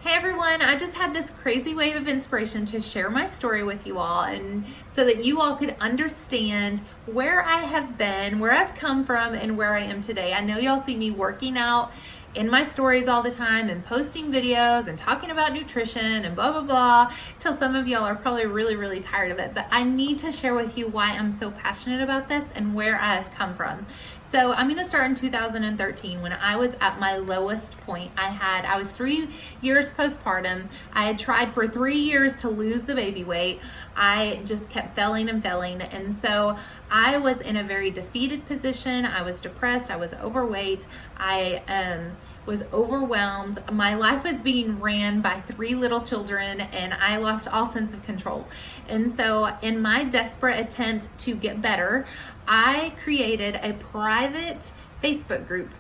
Hey everyone, I just had this crazy wave of inspiration to share my story with you all, and so that you all could understand where I have been, where I've come from, and where I am today. I know y'all see me working out in my stories all the time and posting videos and talking about nutrition and blah blah blah till some of y'all are probably really tired of it, but I need to share with you why I'm so passionate about this and where I've come from. So I'm going to start in 2013 when I was at my lowest point. I was 3 years postpartum. I had tried for 3 years to lose the baby weight. I just kept failing and failing. And so I was in a very defeated position. I was depressed. I was overweight. I was overwhelmed. My life was being ran by 3 little children and I lost all sense of control. And so in my desperate attempt to get better, I created a private Facebook group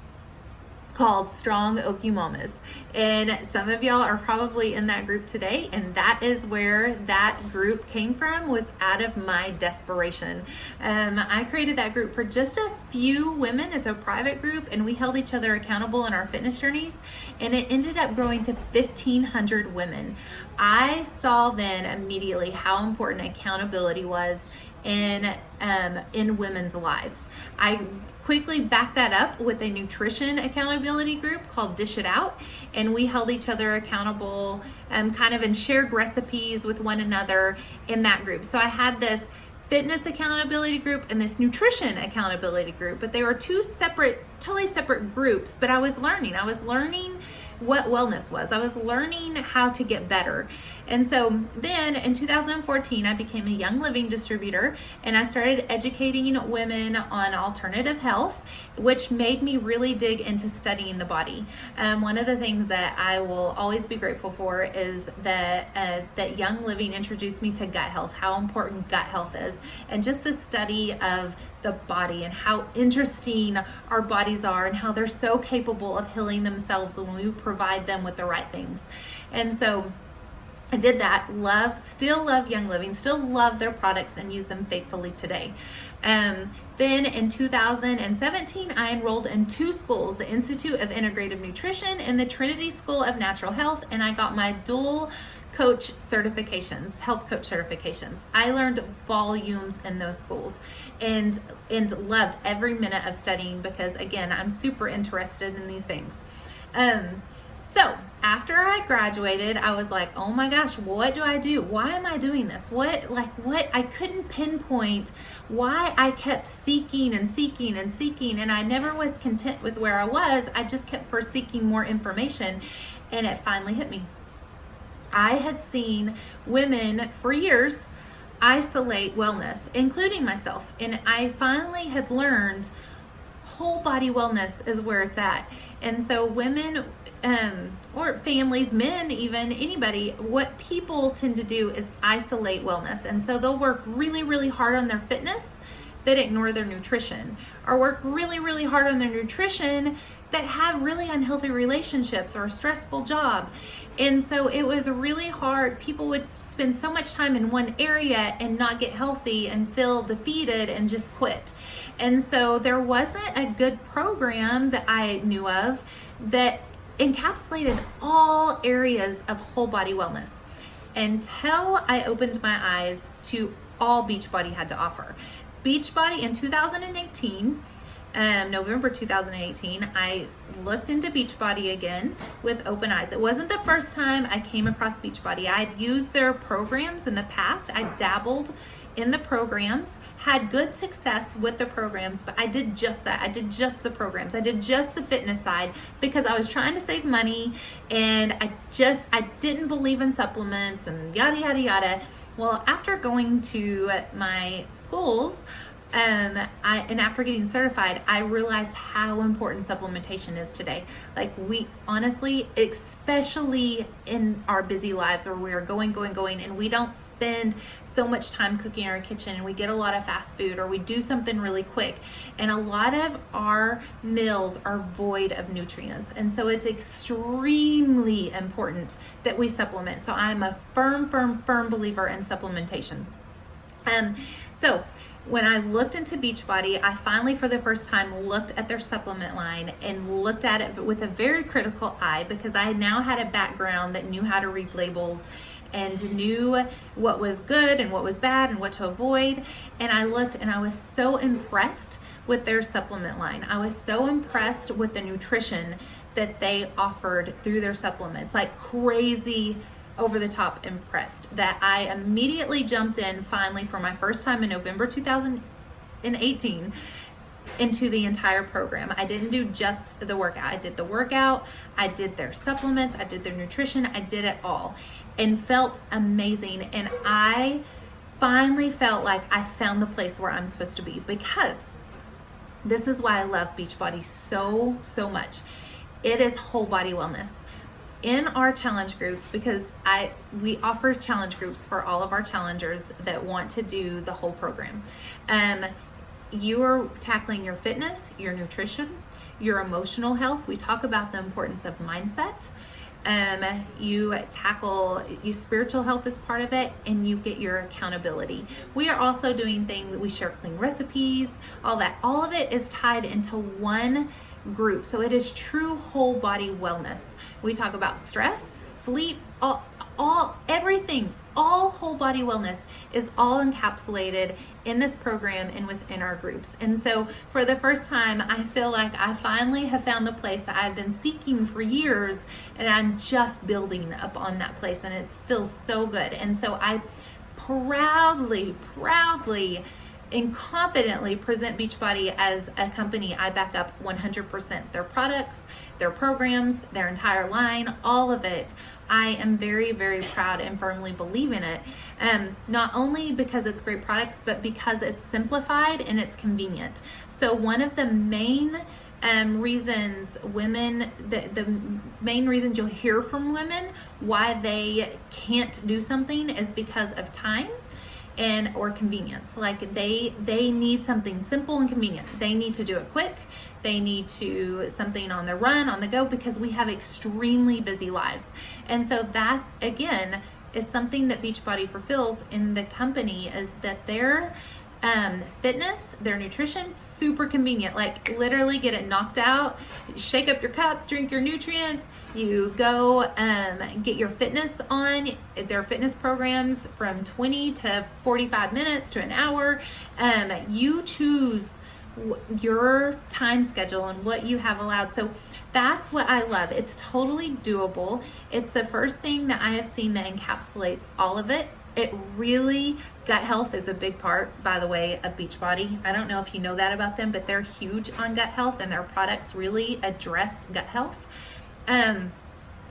called Strong Okie Mamas. And some of y'all are probably in that group today, and that is where that group came from, was out of my desperation. I created that group for just a few women. It's a private group, and we held each other accountable in our fitness journeys, and it ended up growing to 1,500 women. I saw then immediately how important accountability was in women's lives. I quickly backed that up with a nutrition accountability group called Dish It Out, and we held each other accountable and shared recipes with one another in that group. So I had this fitness accountability group and this nutrition accountability group, but they were two totally separate groups. But I was learning what wellness was. I was learning how to get better. And so then in 2014, I became a Young Living distributor, and I started educating women on alternative health, which made me really dig into studying the body. One of the things that I will always be grateful for is that Young Living introduced me to gut health, how important gut health is, and just the study of the body and how interesting our bodies are and how they're so capable of healing themselves when we provide them with the right things. And so I did that. Still love Young Living, still love their products and use them faithfully today. Then in 2017, I enrolled in 2 schools, the Institute of Integrative Nutrition and the Trinity School of Natural Health, and I got my dual coach certifications, health coach certifications. I learned volumes in those schools and loved every minute of studying because, again, I'm super interested in these things. So after I graduated, I was like, oh my gosh, what do I do? Why am I doing this? What I couldn't pinpoint why I kept seeking and seeking and seeking, and I never was content with where I was. I just kept seeking more information, and it finally hit me. I had seen women for years isolate wellness, including myself, and I finally had learned whole body wellness is where it's at. And so women or families, men, even anybody, what people tend to do is isolate wellness. And so they'll work really hard on their fitness but ignore their nutrition, or work really hard on their nutrition but have really unhealthy relationships or a stressful job. And so it was really hard. People would spend so much time in one area and not get healthy and feel defeated and just quit. And so there wasn't a good program that I knew of that encapsulated all areas of whole body wellness until I opened my eyes to all Beachbody had to offer. Beachbody in 2018, November 2018, I looked into Beachbody again with open eyes. It wasn't the first time I came across Beachbody. I'd used their programs in the past. I dabbled in the programs, had good success with the programs, but I did just that. I did just the programs. I did just the fitness side because I was trying to save money, and I didn't believe in supplements and yada. Well, after going to my schools, and after getting certified, I realized how important supplementation is today. Like, we honestly, especially in our busy lives where we're going, and we don't spend so much time cooking in our kitchen, and we get a lot of fast food, or we do something really quick, and a lot of our meals are void of nutrients. And so it's extremely important that we supplement. So I'm a firm believer in supplementation. So when I looked into Beachbody, I finally, for the first time, looked at their supplement line and looked at it with a very critical eye, because I now had a background that knew how to read labels and knew what was good and what was bad and what to avoid. And I looked and I was so impressed with their supplement line. I was so impressed with the nutrition that they offered through their supplements, like crazy, over the top impressed, that I immediately jumped in finally for my first time in November 2018 into the entire program. I didn't do just the workout. I did the workout, I did their supplements, I did their nutrition, I did it all, and felt amazing. And I finally felt like I found the place where I'm supposed to be, because this is why I love Beachbody so, so much. It is whole body wellness. In our challenge groups, because we offer challenge groups for all of our challengers that want to do the whole program. You are tackling your fitness, your nutrition, your emotional health. We talk about the importance of mindset. You tackle your spiritual health as part of it, and you get your accountability. We are also doing things, we share clean recipes, all that. All of it is tied into one group. So it is true whole body wellness. We talk about stress, sleep, everything, all whole body wellness is all encapsulated in this program and within our groups. And so for the first time, I feel like I finally have found the place that I've been seeking for years, and I'm just building up on that place, and it feels so good. And so I proudly and confidently present Beachbody as a company I back up 100%. Their products, their programs, their entire line, all of it. I am very, very proud and firmly believe in it. Not only because it's great products, but because it's simplified and it's convenient. So one of the main reasons women, the main reasons you'll hear from women why they can't do something is because of time or convenience. Like they need something simple and convenient. They need to do it quick. They need to something on the run, on the go, because we have extremely busy lives. And so that, again, is something that Beachbody fulfills in the company, is that their fitness, their nutrition, super convenient. Like literally get it knocked out, shake up your cup, drink your nutrients. You go get your fitness on. Their fitness programs from 20 to 45 minutes to an hour. You choose your time schedule and what you have allowed. So that's what I love. It's totally doable. It's the first thing that I have seen that encapsulates all of it. It really, gut health is a big part, by the way, of Beachbody. I don't know if you know that about them, but they're huge on gut health, and their products really address gut health.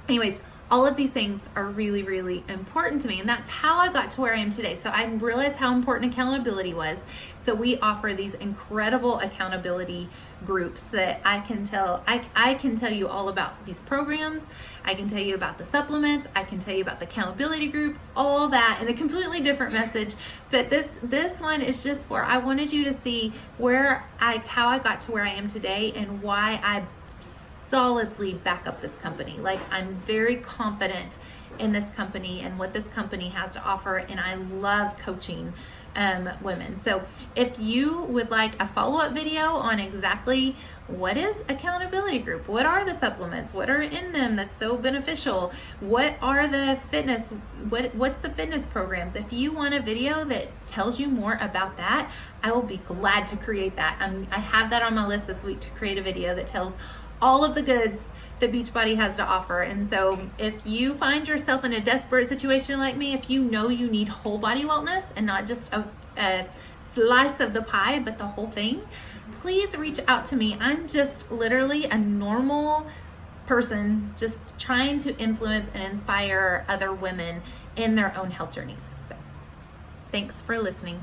Anyways, all of these things are really, really important to me, and that's how I got to where I am today. So I realized how important accountability was. So we offer these incredible accountability groups that I can tell you all about these programs. I can tell you about the supplements. I can tell you about the accountability group, all that in a completely different message. But this one is just where I wanted you to see how I got to where I am today, and why I solidly back up this company. Like, I'm very confident in this company and what this company has to offer, and I love coaching women. So if you would like a follow-up video on exactly what is accountability group, what are the supplements, what are in them that's so beneficial, what are the fitness, what's the fitness programs, if you want a video that tells you more about that, I will be glad to create that. I have that on my list this week to create a video that tells all of the goods that Beachbody has to offer. And so if you find yourself in a desperate situation like me, if you know you need whole body wellness and not just a slice of the pie, but the whole thing, please reach out to me. I'm just literally a normal person just trying to influence and inspire other women in their own health journeys. So thanks for listening.